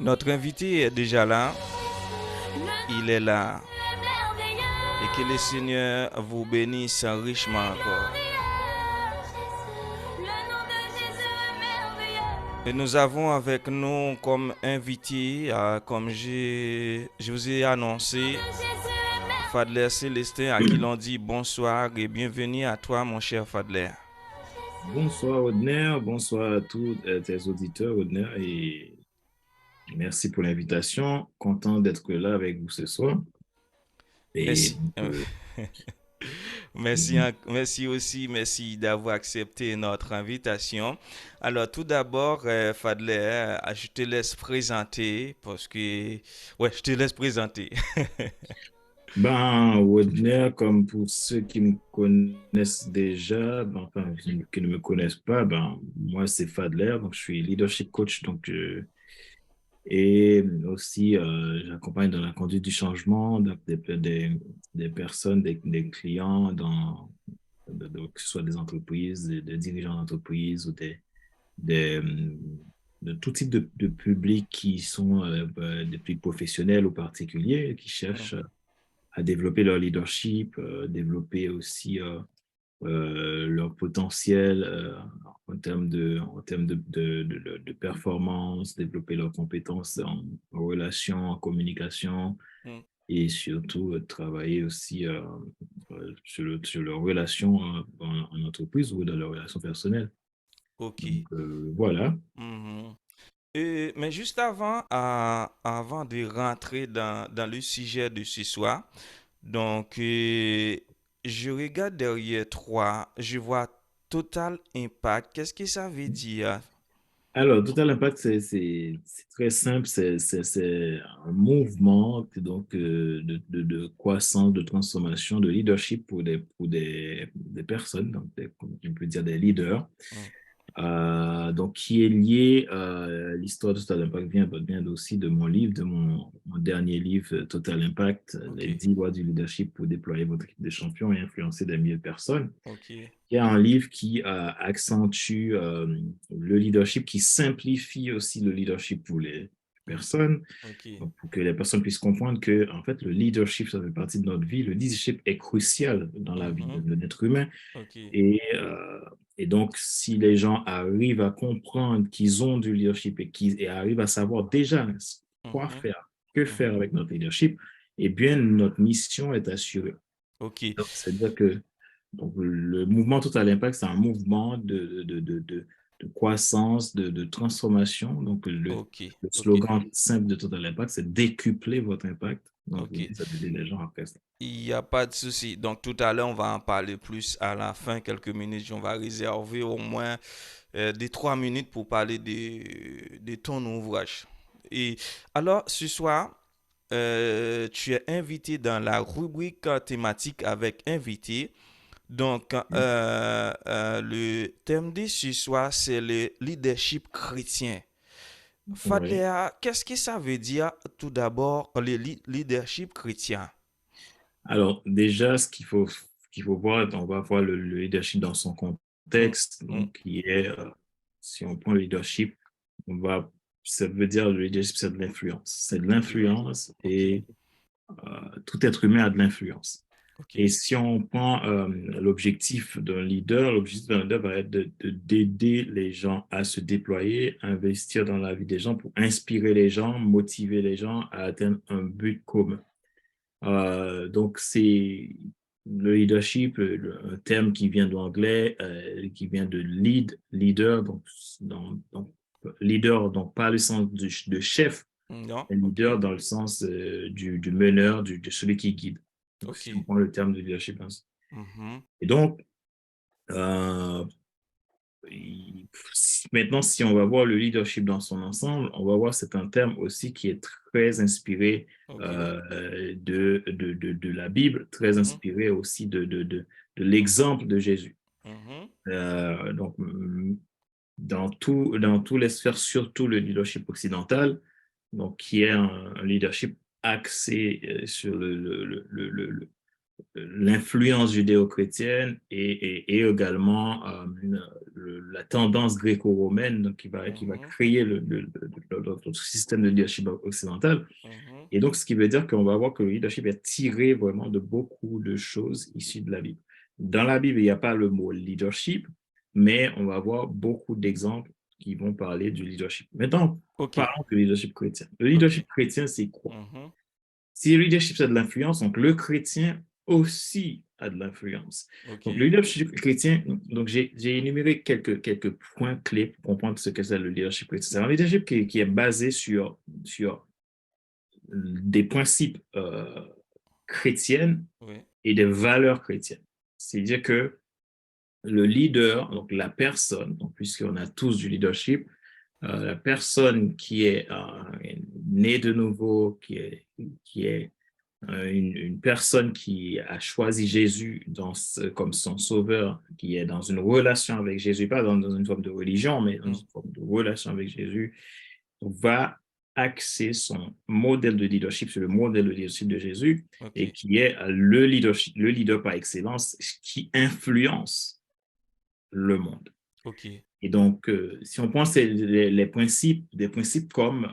Notre invité est déjà là. Il est là. Et que le Seigneur vous bénisse richement encore. Et nous avons avec nous comme invité, comme je vous ai annoncé, Fadler Célestin, à qui l'on dit bonsoir et bienvenue à toi, mon cher Fadler. Bonsoir Audner, bonsoir à tous tes auditeurs Audner et merci pour l'invitation. Content d'être là avec vous ce soir. Et Merci. Merci, merci aussi, merci d'avoir accepté notre invitation. Alors, tout d'abord, Fadler, je te laisse présenter parce que... Ouais, je te laisse présenter. Audner, comme pour ceux qui me connaissent déjà, enfin qui ne me connaissent pas, moi c'est Fadler, donc je suis leadership coach, et aussi j'accompagne dans la conduite du changement des personnes, des clients que ce soit des entreprises, des dirigeants d'entreprise ou des, euh, de tout type de public qui sont des publics professionnels ou particuliers qui cherchent à développer leur leadership, développer aussi leur potentiel en termes de performance, développer leurs compétences en relation, en communication Mm. et surtout travailler aussi sur leurs relations en entreprise ou dans leurs relations personnelles. Ok. Voilà. Mhm. Mais juste avant de rentrer dans le sujet de ce soir, donc, je regarde derrière toi, je vois Total Impact. Qu'est-ce que ça veut dire? Alors, Total Impact, c'est très simple, c'est un mouvement de croissance, de transformation, de leadership pour des personnes, on peut dire des leaders. Mm. Donc qui est lié, l'histoire de Total Impact vient aussi de mon livre, mon dernier livre, Total Impact, Ok, les 10 lois du leadership pour déployer votre équipe de champions et influencer des milliers de personnes. ok, Il y a un livre qui accentue le leadership, qui simplifie aussi le leadership pour les mm, personnes, ok, donc pour que les personnes puissent comprendre que, en fait, le leadership, ça fait partie de notre vie. Le leadership est crucial dans la vie mhm, de l'être humain. ok, Et donc, si les gens arrivent à comprendre qu'ils ont du leadership et arrivent à savoir déjà quoi mhm, faire, que faire mhm, avec notre leadership, eh bien, notre mission est assurée. ok, Donc, c'est-à-dire que le mouvement Total Impact, c'est un mouvement de croissance, de transformation. Donc, ok, le ok, slogan simple de Total Impact, c'est décupler votre impact. Donc, ok. l'idée, c'est d'aider les gens à faire ça. Il n'y a pas de souci. Donc, tout à l'heure, on va en parler plus à la fin, quelques minutes. On va réserver au moins des 3 minutes pour parler de ton ouvrage. Et alors, ce soir, tu es invité dans la rubrique thématique avec invité. Donc, le thème de ce soir, c'est le leadership chrétien. Oui. Fadléa, qu'est-ce que ça veut dire tout d'abord le leadership chrétien? Alors, déjà, qu'il faut voir, on va voir le leadership dans son Mm, contexte, mm, donc qui est, si on prend le leadership, ça veut dire le leadership, c'est de l'influence. C'est de ok, l'influence ok, et tout être humain a de l'influence. ok, Et si on prend l'objectif d'un leader va être d'aider les gens à se déployer, investir dans la vie des gens pour inspirer les gens, motiver les gens à atteindre un but commun. Donc, c'est le leadership, un terme qui vient de l'anglais, qui vient de leader, leader, donc pas le sens de chef, non, mais ok, leader dans le sens du meneur, de celui qui guide. Donc, ok, si on prend le terme de leadership ainsi. mhm, Et donc, euh, maintenant, si on va voir le leadership dans son ensemble, on va voir c'est un terme aussi qui est très inspiré ok, de la Bible, très mhm, inspiré aussi de l'exemple de Jésus. mhm, Donc, dans tous les sphères, surtout le leadership occidental, donc qui est un leadership axé sur l'influence judéo-chrétienne et également la tendance gréco-romaine donc, qui va Mhm. créer notre système de leadership occidental. Mhm. Et donc, ce qui veut dire qu'on va voir que le leadership est tiré vraiment de beaucoup de choses issues de la Bible. Dans la Bible, il n'y a pas le mot leadership, mais on va avoir beaucoup d'exemples qui vont parler du leadership. Maintenant, Ok, parlons du leadership chrétien. Le ok. leadership chrétien, c'est quoi? Mhm. Si le leadership, c'est de l'influence, donc le chrétien aussi a de l'influence. Ok. Donc, le leadership chrétien, donc j'ai énuméré quelques points clés pour comprendre ce que c'est le leadership chrétien. C'est un leadership qui est basé sur des principes chrétiennes Oui. et des valeurs chrétiennes. C'est-à-dire que le leader, donc la personne, donc puisqu'on a tous du leadership, la personne qui est née de nouveau, qui est une personne qui a choisi Jésus comme son sauveur, qui est dans une relation avec Jésus, pas dans une forme de religion, mais dans Mm. une forme de relation avec Jésus, va axer son modèle de leadership sur le modèle de leadership de Jésus Ok. et qui est le leader par excellence qui influence le monde. Ok. Et donc, si on pense les principes, des principes comme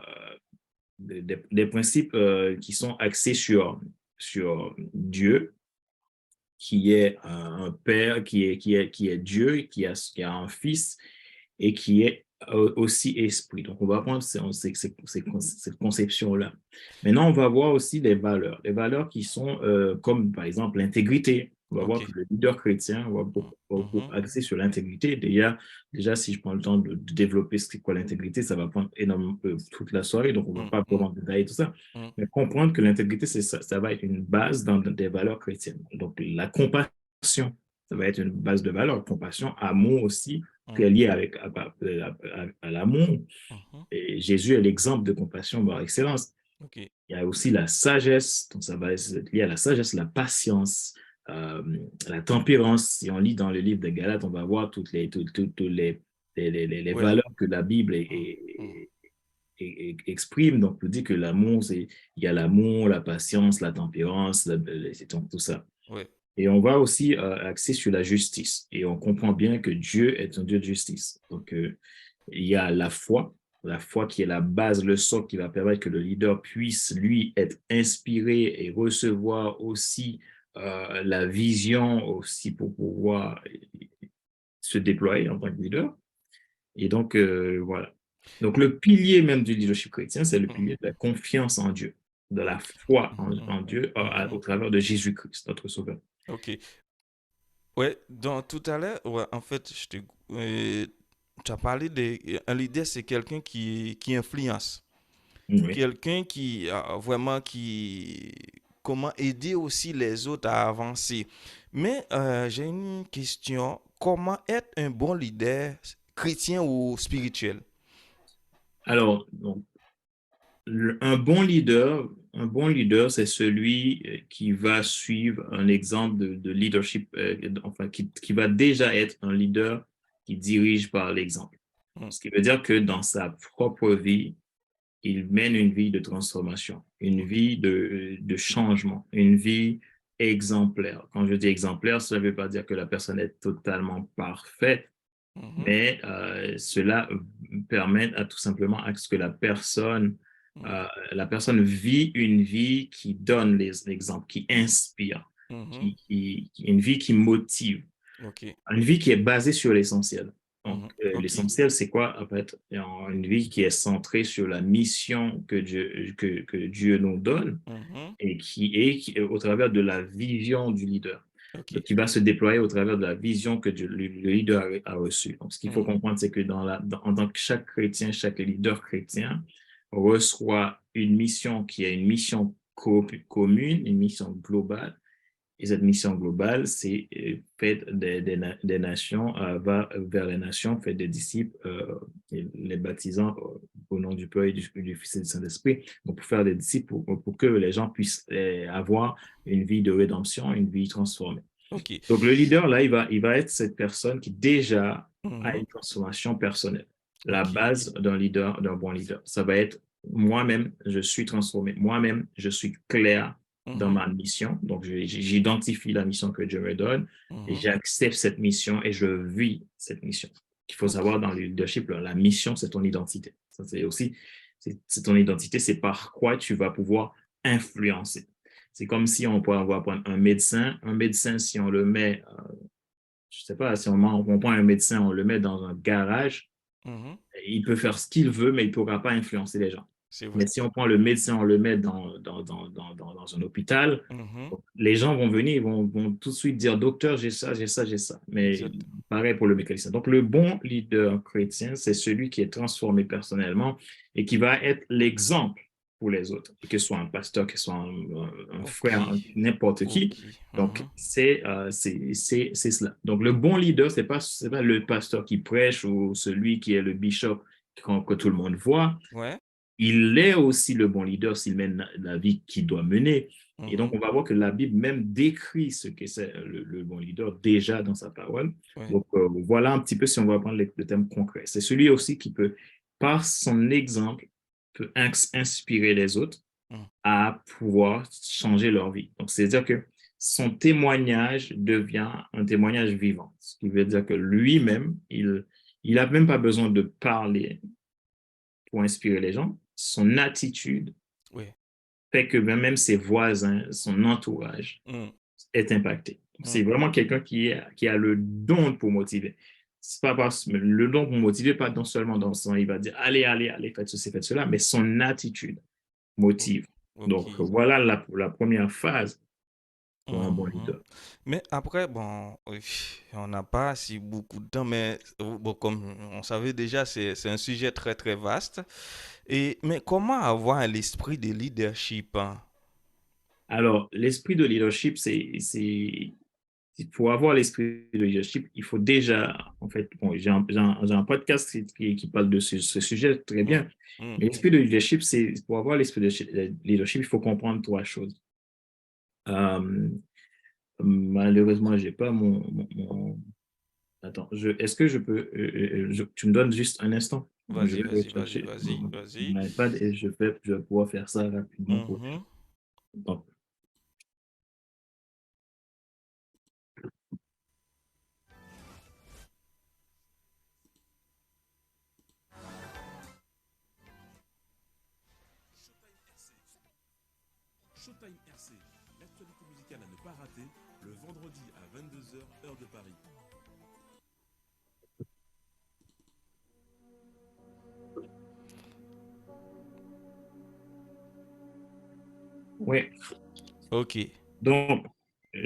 des principes qui sont axés sur Dieu, qui est un père, qui est Dieu, qui a un fils et qui est aussi esprit. Donc, on va prendre cette conception-là. Maintenant, on va voir aussi des valeurs qui sont comme, par exemple, l'intégrité. On va Ok. voir que le leader chrétien va beaucoup Mhm. axer sur l'intégrité. Déjà, si je prends le temps de développer ce qu'est quoi l'intégrité, ça va prendre énormément toute la soirée, donc on ne va Mm. pas Mm. vraiment détailler tout ça. Mm. Mais comprendre que l'intégrité, ça va être une base dans des valeurs chrétiennes. Donc, la compassion, ça va être une base de valeur. Compassion, amour aussi, qui Mm. est lié à l'amour. Mhm. Et Jésus est l'exemple de compassion par excellence. Ok. Il y a aussi la sagesse, donc ça va être lié à la sagesse, la patience, euh, la tempérance. Si on lit dans le livre de Galates, on va voir toutes les Ouais. valeurs que la Bible Mm. Mm. exprime. Donc, on dit que l'amour, il y a l'amour, la patience, la tempérance, tout ça. Ouais. Et on va aussi axer sur la justice. Et on comprend bien que Dieu est un Dieu de justice. Donc, il y a la foi qui est la base, le socle qui va permettre que le leader puisse, lui, être inspiré et recevoir aussi la vision aussi pour pouvoir se déployer en tant que leader. Et donc, voilà. Donc, Ouais. le pilier même du leadership chrétien, c'est le Mhm. pilier de la confiance en Dieu, de la foi Mhm. en Dieu au Mhm. travers de Jésus-Christ, notre Sauveur. Ok. Ouais, donc tout à l'heure, ouais, en fait, tu as parlé un leader, c'est quelqu'un qui influence. Oui. Quelqu'un qui vraiment comment aider aussi les autres à avancer. Mais j'ai une question. Comment être un bon leader chrétien ou spirituel? Alors, donc, un bon leader, c'est celui qui va suivre un exemple de leadership, enfin, qui va déjà être un leader qui dirige par l'exemple. Hmm. Ce qui veut dire que dans sa propre vie, il mène une vie de transformation, une Ok. vie de changement, une vie exemplaire. Quand je dis exemplaire, cela ne veut pas dire que la personne est totalement parfaite, Mhm. mais cela permet à tout simplement à ce que Mhm. la personne vit une vie qui donne les exemples, qui inspire, Mhm. une vie qui motive, Ok. une vie qui est basée sur l'essentiel. Donc, Mhm. Ok. l'essentiel, c'est quoi? En fait, une vie qui est centrée sur la mission que Dieu nous donne Mhm. et qui est au travers de la vision du leader. Ok. Donc, qui va se déployer au travers de la vision que le leader a reçue. Donc, ce qu'il faut Mhm. comprendre, c'est que en tant que chaque chrétien, chaque leader chrétien reçoit une mission qui est une mission commune, une mission globale. Et cette mission globale, c'est fait des nations, va vers les nations, fait des disciples, les baptisant au nom du Père et du Fils et du Saint-Esprit, donc pour faire des disciples, pour que les gens puissent avoir une vie de rédemption, une vie transformée. Ok. Donc le leader, là, il va être cette personne qui déjà a Mhm. une transformation personnelle. La Ok. base d'un leader, d'un bon leader, ça va être moi-même, je suis transformé. Moi-même, je suis clair dans Mhm. ma mission. Donc, j'identifie la mission que Dieu me donne et Mhm. j'accepte cette mission et je vis cette mission. qu'il faut Ok. savoir dans le leadership, la mission, c'est ton identité. Ça, c'est aussi, c'est ton identité, c'est par quoi tu vas pouvoir influencer. C'est comme si on va prendre un médecin. Un médecin, si on le met, je ne sais pas, si on prend un médecin, on le met dans un garage, Mhm. il peut faire ce qu'il veut, mais il ne pourra pas influencer les gens. C'est Mais vrai. si on prend le médecin, on le met dans un hôpital, Mhm. les gens vont venir, vont tout de suite dire, docteur, j'ai ça, j'ai ça, j'ai ça. Mais Exact. pareil pour le mécanicien. Donc, le bon leader chrétien, c'est celui qui est transformé personnellement et qui va être l'exemple pour les autres, que ce soit un pasteur, que ce soit un Ok. frère, n'importe qui. Ok. Donc, Mhm. c'est cela. Donc, le bon leader, c'est pas le pasteur qui prêche ou celui qui est le bishop que tout le monde voit. Ouais. Il est aussi le bon leader s'il mène la vie qu'il doit mener. Et donc, Mhm. on va voir que la Bible même décrit ce que c'est le bon leader déjà dans sa parole. Ouais. Donc, voilà un petit peu si on va prendre le thème concret. C'est celui aussi qui peut, par son exemple, peut inspirer les autres Mhm. à pouvoir changer leur vie. Donc, c'est-à-dire que son témoignage devient un témoignage vivant, ce qui veut dire que lui-même, il n'a même pas besoin de parler pour inspirer les gens. Son attitude Ouais. fait que même ses voisins, son entourage Mhm. est impacté. C'est Mhm. vraiment quelqu'un qui a le don pour motiver. C'est pas parce, le don pour motiver, pas non seulement dans son, il va dire allez, allez, allez, faites ceci, faites cela, mais son attitude O- motive. Donc Ok. voilà la première phase pour un bon Mhm. leader. Mais après, bon, oui, on n'a pas si beaucoup de temps, mais bon, comme on savait déjà, c'est un sujet très très vaste. Mais comment avoir l'esprit de leadership, hein? Alors, l'esprit de leadership, pour avoir l'esprit de leadership, il faut déjà, en fait, bon, j'ai un podcast qui parle de ce sujet très Mm, bien. mm, Mais l'esprit de leadership, pour avoir l'esprit de leadership, il faut comprendre trois choses. Euh, malheureusement, j'ai pas attends, est-ce que je peux, tu me donnes juste un instant? Je Vas-y, vais vas-y, vas-y, chercher vas-y, vas-y. mon iPad et je vais pouvoir faire ça rapidement pour. Mhm. Donc, Showtime RC, l'actualité musicale à ne pas rater, le vendredi à 22 heures heure de Paris. oui. Ok, Donc,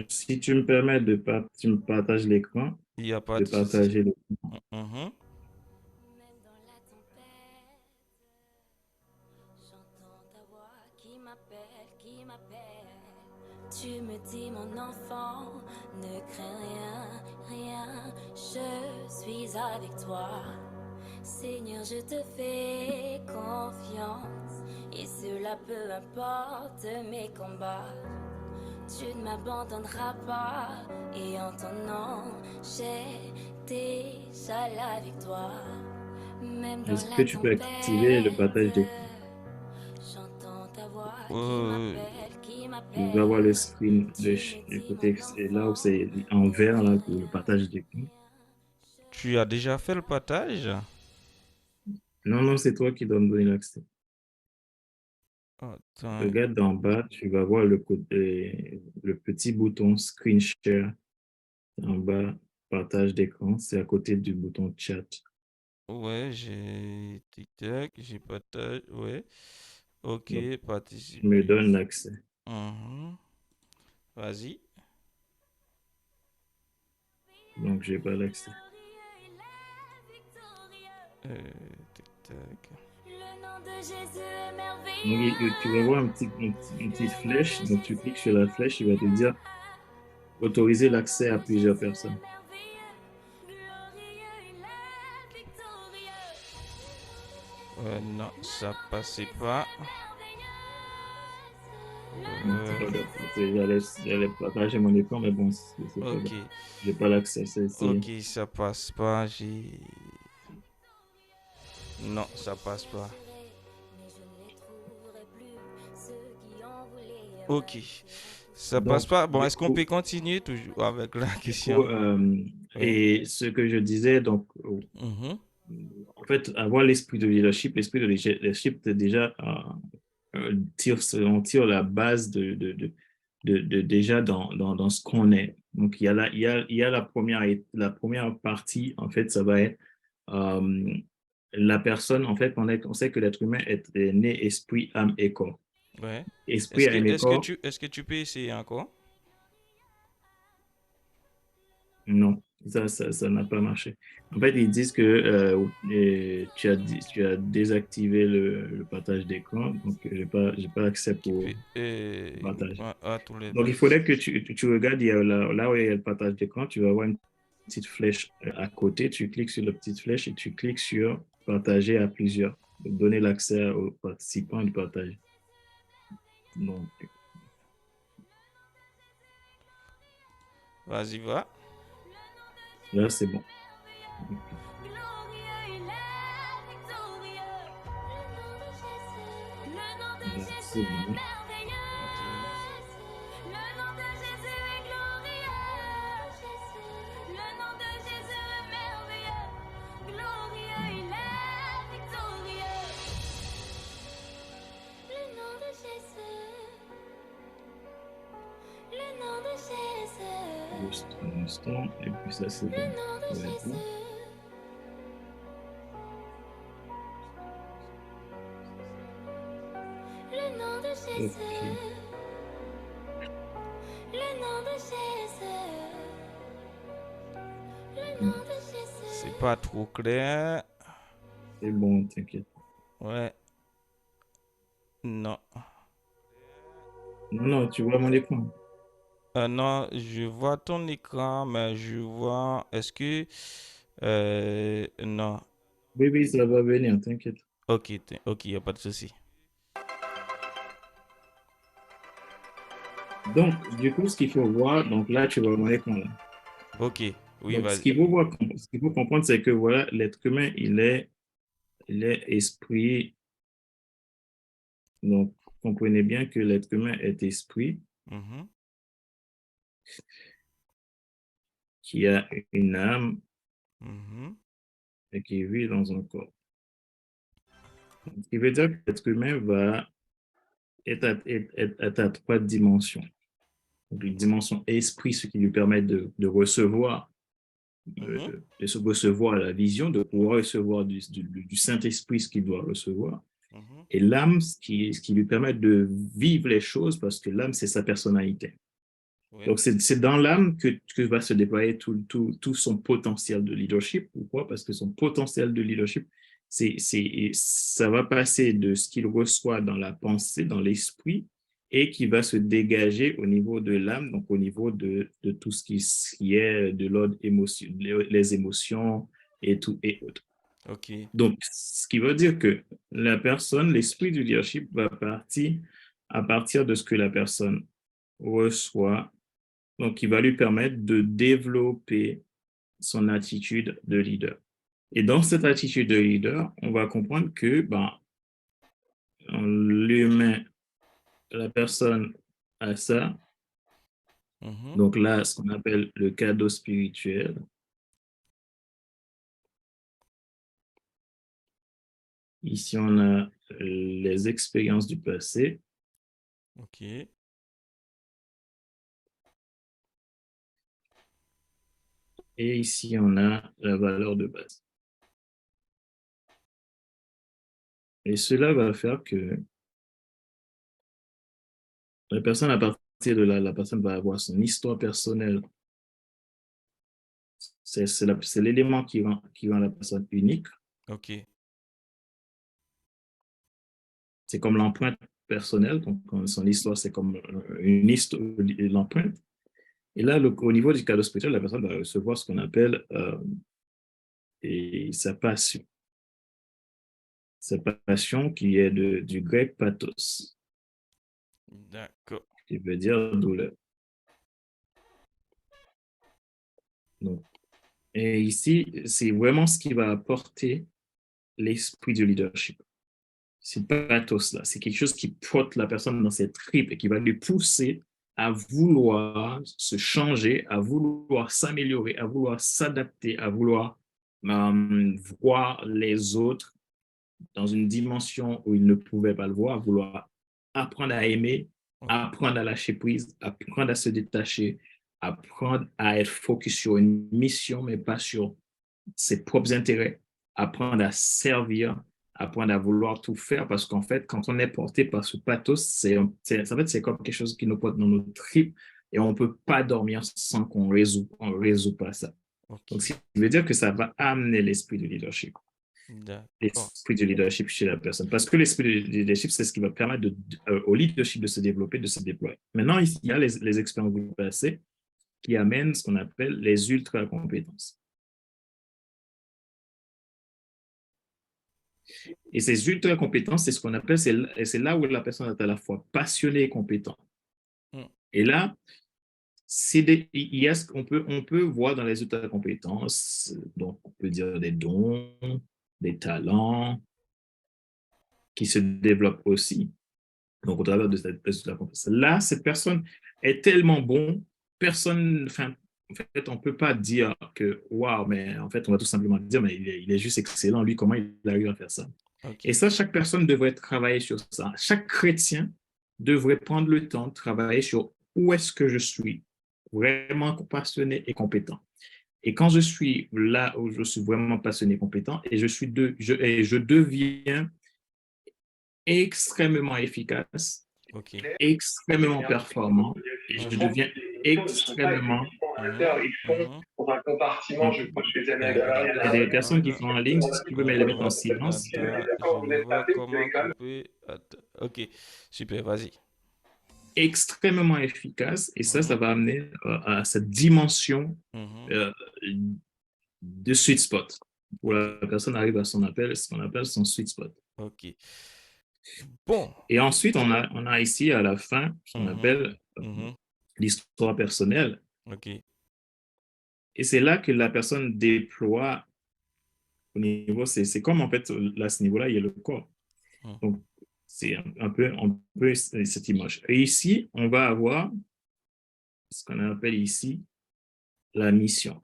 si tu me permets tu me partages l'écran, il n'y a pas de de souci. partager le. Mhm. Même dans la tempête, j'entends ta voix qui m'appelle. Tu me dis mon enfant, ne crains rien, rien, je suis avec toi. Seigneur, je te fais confiance, et cela peu importe mes combats. Tu ne m'abandonneras pas, et en ton nom, j'ai déjà la victoire. Même dans Est-ce que la tu peux activer le tempête, partage d'écran? j'entends ta voix Euh, qui Tu vas voir m'appelle. le screen, Tu me le dis côté, mon c'est là où enfant, c'est en ne vert, là, pour le crains partage d'écran. rien. tu as déjà fait le partage? Non, non, c'est toi qui dois me donner l'accès. Attends, Regarde d'en bas, tu vas voir le petit bouton screen share en bas, partage d'écran, c'est à côté du bouton chat. ouais, j'ai TikTok, j'ai partage, ouais. Ok, Donc, tu me participer. donnes l'accès. Mhm. Vas-y. Donc, j'ai pas l'accès. Glorieux, il est victorieux. TikTok. Le nom de Jésus est Donc, tu vas merveilleux. voir une Le petite nom de flèche. Donc, tu cliques Jésus sur la est flèche, il va te merveilleux. dire autoriser Le nom l'accès à de plusieurs Jésus est personnes. merveilleux. Glorieux, il est victorieux. Non, ça Le nom de passait Jésus pas. est merveilleux. Le Non, nom c'est de pas grave. Jésus est J'allais partager mon écran, mais bon, c'est pas Ok, grave. J'ai pas l'accès. ok, ça passe pas. Non, ça passe pas. chercherai, mais je ne les trouverai plus. Ceux qui en voulaient Ok, me seront tous ça passe Donc, pas. Bon, du est-ce qu'on coup, peut continuer toujours avec la du coup, question? Et ce que je disais, donc, Mhm. en fait, avoir l'esprit de leadership, c'est déjà, on tire la base déjà dans ce qu'on est. Donc, il y a la première partie, en fait, ça va être euh, la personne, en fait, on sait que l'être humain est né esprit, âme et corps. Ouais. Esprit, âme et corps, Est-ce que tu peux essayer encore? non, ça n'a pas marché. En fait, ils disent que tu as désactivé le partage d'écran, donc j'ai pas accès Qui pour peut, partage. à tous les Donc, deux. il faudrait que tu regardes, il y a là où il y a le partage d'écran, tu vas avoir une petite flèche à côté, tu cliques sur la petite flèche et tu cliques sur partager à plusieurs, donc donner l'accès aux participants du partage. Donc, Vas-y, va. là, c'est bon. Glorieux, il est victorieux. Le nom de Donc, Jésus c'est est bon. merveilleux. Le nom de Jésus est glorieux. Le nom de Jésus est merveilleux. Glorieux, il est victorieux. Le nom de Jésus. Le nom de Jésus. Juste un instant, et puis ça, c'est Le bon. nom de Ça va être bon. Jésus. Le nom de Jésus. Ok. Le nom de Jésus. Le nom de Jésus. C'est pas trop clair. C'est bon, t'inquiète. Ouais. Non. Non, tu vois mon écran. Non, je vois ton écran, mais je vois. Est-ce que. Non. Oui, oui, ça va venir, t'inquiète. Ok, ok, y a pas de souci. Donc, du coup, ce qu'il faut voir, donc là, tu vois mon écran là. Ok, oui, Donc, vas-y. ce qu'il faut comprendre, c'est que voilà, l'être humain, il est esprit. Donc, comprenez bien que l'être humain est esprit Mhm, qui a une âme mhm, et qui vit dans un corps. Ce qui veut dire que l'être humain va être à trois dimensions. Donc, une dimension esprit, ce qui lui permet de recevoir, mhm, de recevoir la vision, de pouvoir recevoir du Saint-Esprit ce qu'il doit recevoir. mhm. Et l'âme, ce qui lui permet de vivre les choses, parce que l'âme, c'est sa personnalité. Oui. Donc, c'est dans l'âme que va se déployer tout son potentiel de leadership. Pourquoi? Parce que son potentiel de leadership, ça va passer de ce qu'il reçoit dans la pensée, dans l'esprit, et qui va se dégager au niveau de l'âme, donc au niveau de tout ce qui est de l'ordre émotion, les émotions et tout et autres. Ok. Donc, ce qui veut dire que la personne, l'esprit du leadership va partir à partir de ce que la personne reçoit, donc qui va lui permettre de développer son attitude de leader. Et dans cette attitude de leader, on va comprendre que l'humain, la personne a ça. Mhm. Donc là, ce qu'on appelle le cadeau spirituel. Ici, on a les expériences du passé. Ok. Et ici, on a la valeur de base. Et cela va faire que la personne, à partir de là, la personne va avoir son histoire personnelle. C'est l'élément qui rend la personne unique. Ok. C'est comme l'empreinte personnelle. Donc, son histoire, c'est comme une histoire, l'empreinte. Et là, au niveau du cadeau spirituel, la personne va recevoir ce qu'on appelle sa passion. Sa passion qui est du grec pathos, D'accord. qui veut dire douleur. Donc, et ici, c'est vraiment ce qui va apporter l'esprit du leadership. C'est pathos là, c'est quelque chose qui porte la personne dans ses tripes et qui va lui pousser à vouloir se changer, à vouloir s'améliorer, à vouloir s'adapter, à vouloir voir les autres dans une dimension où ils ne pouvaient pas le voir, à vouloir apprendre à aimer, apprendre à lâcher prise, apprendre à se détacher, apprendre à être focus sur une mission, mais pas sur ses propres intérêts, apprendre à servir, apprendre à vouloir tout faire, parce qu'en fait, quand on est porté par ce pathos, en fait, c'est comme quelque chose qui nous porte dans nos tripes et on ne peut pas dormir sans on résout pas ça. Ok. Donc, ce qui veut dire que ça va amener l'esprit de leadership. D'accord. L'esprit de leadership chez la personne. Parce que l'esprit de leadership, c'est ce qui va permettre au leadership de se développer, de se déployer. Maintenant, il y a les expériences du passé qui amènent ce qu'on appelle les ultra-compétences. Et ces ultra-compétences, c'est ce qu'on appelle, c'est là où la personne est à la fois passionnée et compétente. Et là, on peut voir dans les ultra-compétences, donc on peut dire des dons, des talents qui se développent aussi. Donc, au travers de cette ultra-compétence. Là, cette personne est tellement bon, personne, enfin, en fait, on ne peut pas dire que, waouh, mais en fait, on va tout simplement dire, mais il est juste excellent, lui, comment il arrive à faire ça? Ok. Et ça, chaque personne devrait travailler sur ça. Chaque chrétien devrait prendre le temps de travailler sur où est-ce que je suis vraiment passionné et compétent. Et quand je suis là où je suis vraiment passionné et compétent, et je deviens extrêmement efficace, Ok. extrêmement performant, et je deviens extrêmement... Dans un compartiment, je crois, chez les Américains. Il y a des personnes qui sont en ligne, si tu peux me les mettre en silence. Attends, je vais voir comment couper. Attends. Ok, super, vas-y. Extrêmement efficace, et ça va amener à cette dimension de sweet spot. Où la personne arrive à ce qu'on appelle son sweet spot. Ok. Bon. Et ensuite, on a ici à la fin ce qu'on appelle l'histoire personnelle. Ok. Et c'est là que la personne déploie au niveau, c'est comme en fait, là, à ce niveau-là, il y a le corps. Donc, c'est un peu cette image. Et ici, on va avoir ce qu'on appelle ici la mission.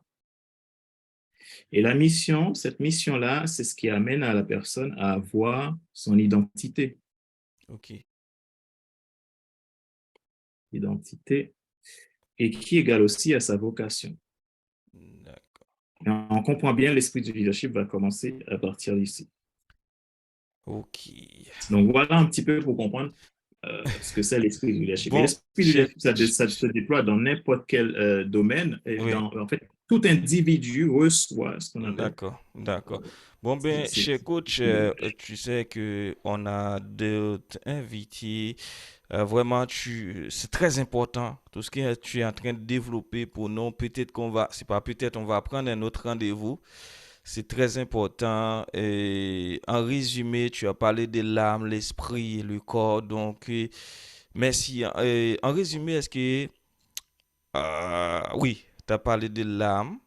Et la mission, cette mission-là, c'est ce qui amène à la personne à avoir son identité. Ok. Identité, et qui égale aussi à sa vocation. D'accord. Et on comprend bien, l'esprit du leadership va commencer à partir d'ici. Ok. Donc, voilà un petit peu pour comprendre ce que c'est l'esprit du leadership. Bon, l'esprit du leadership, ça se déploie dans n'importe quel domaine. Et oui. En fait, tout individu reçoit ce qu'on appelle. D'accord, d'accord. Bon, ben, cher coach, tu sais qu'on a d'autres invités. Vraiment, c'est très important. Tout ce que tu es en train de développer pour nous, peut-être c'est pas peut-être, on va prendre un autre rendez-vous. C'est très important. Et en résumé, tu as parlé de l'âme, l'esprit, le corps. Donc, merci. En résumé, est-ce que... oui, tu as parlé de l'âme,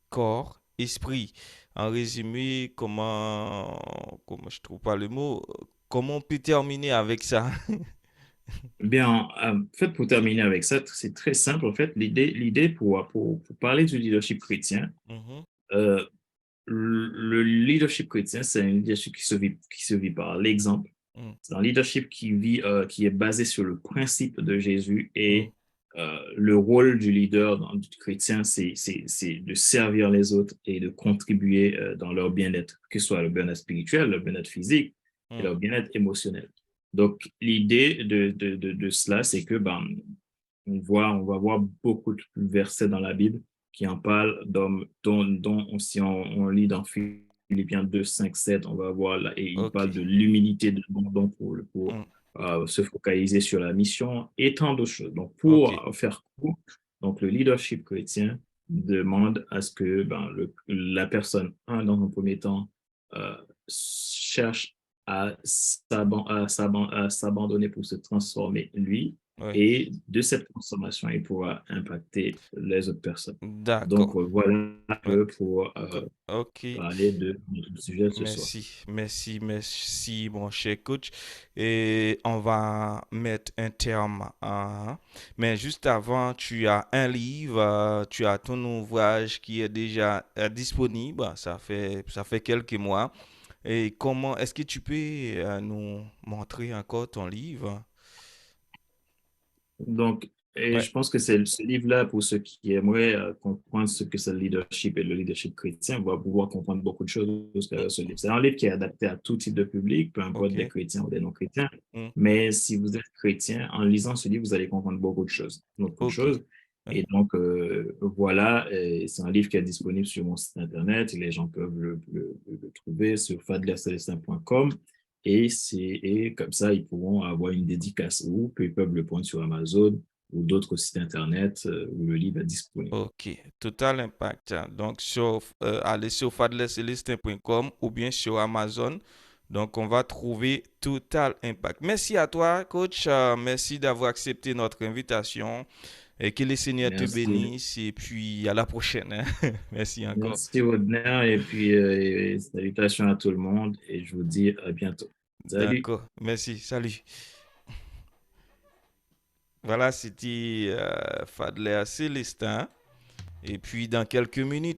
corps, esprit. En résumé, comment je trouve pas le mot, comment on peut terminer avec ça? Bien, en fait, pour terminer avec ça, c'est très simple. En fait, l'idée pour parler du leadership chrétien, le leadership chrétien, c'est un leadership qui se vit par l'exemple. C'est un leadership qui est basé sur le principe de Jésus, et le rôle du leader du chrétien, c'est de servir les autres et de contribuer dans leur bien-être, que ce soit le bien-être spirituel, le bien-être physique et leur bien-être émotionnel. Donc, l'idée de cela, c'est que on va voir beaucoup de versets dans la Bible qui en parlent, dont si on lit dans Philippiens 2, 5, 7, on va voir là, et il parle de l'humilité, de l'abandon pour se focaliser sur la mission et tant d'autres choses. Donc, pour faire court, donc le leadership chrétien demande à ce que la personne, dans un premier temps, cherche à s'abandonner pour se transformer lui, Oui. Et de cette consommation, il pourra impacter les autres personnes. Donc, D'accord. voilà un Ouais. peu pour Ok. parler de notre sujet de ce soir. Merci, mon cher coach. Et on va mettre un terme à... Mais juste avant, tu as un livre, tu as ton ouvrage qui est déjà disponible. Ça fait quelques mois. Et comment est-ce que tu peux nous montrer encore ton livre? Donc, et Ouais, je pense que c'est ce livre-là, pour ceux qui aimeraient comprendre ce que c'est le leadership et le leadership chrétien, va pouvoir comprendre beaucoup de choses mm, dans ce livre. C'est un livre qui est adapté à tout type de public, peu importe des ok. chrétiens ou des non-chrétiens. Mm, Mais si vous êtes chrétien, en lisant ce livre, vous allez comprendre beaucoup de choses. Beaucoup de ok. choses. Ouais, Et donc, voilà, c'est un livre qui est disponible sur mon site Internet. Les gens peuvent le trouver sur fadlercelestin.com. Et comme ça, ils pourront avoir une dédicace ou puis ils peuvent le prendre sur Amazon ou d'autres sites Internet où le livre est disponible. ok. Total Impact. Donc, allez sur fadlercelestin.com ou bien sur Amazon. Donc, on va trouver Total Impact. Merci à toi, coach. Merci d'avoir accepté notre invitation. Et que le Seigneur te Merci. bénisse. Et puis, à la prochaine, hein. Merci encore. Merci, Rodner. Et puis, salutations à tout le monde. Et je vous dis à bientôt. Salut. D'accord. Merci. Salut. Voilà, c'était Fadler Célestin. Et puis, dans quelques minutes,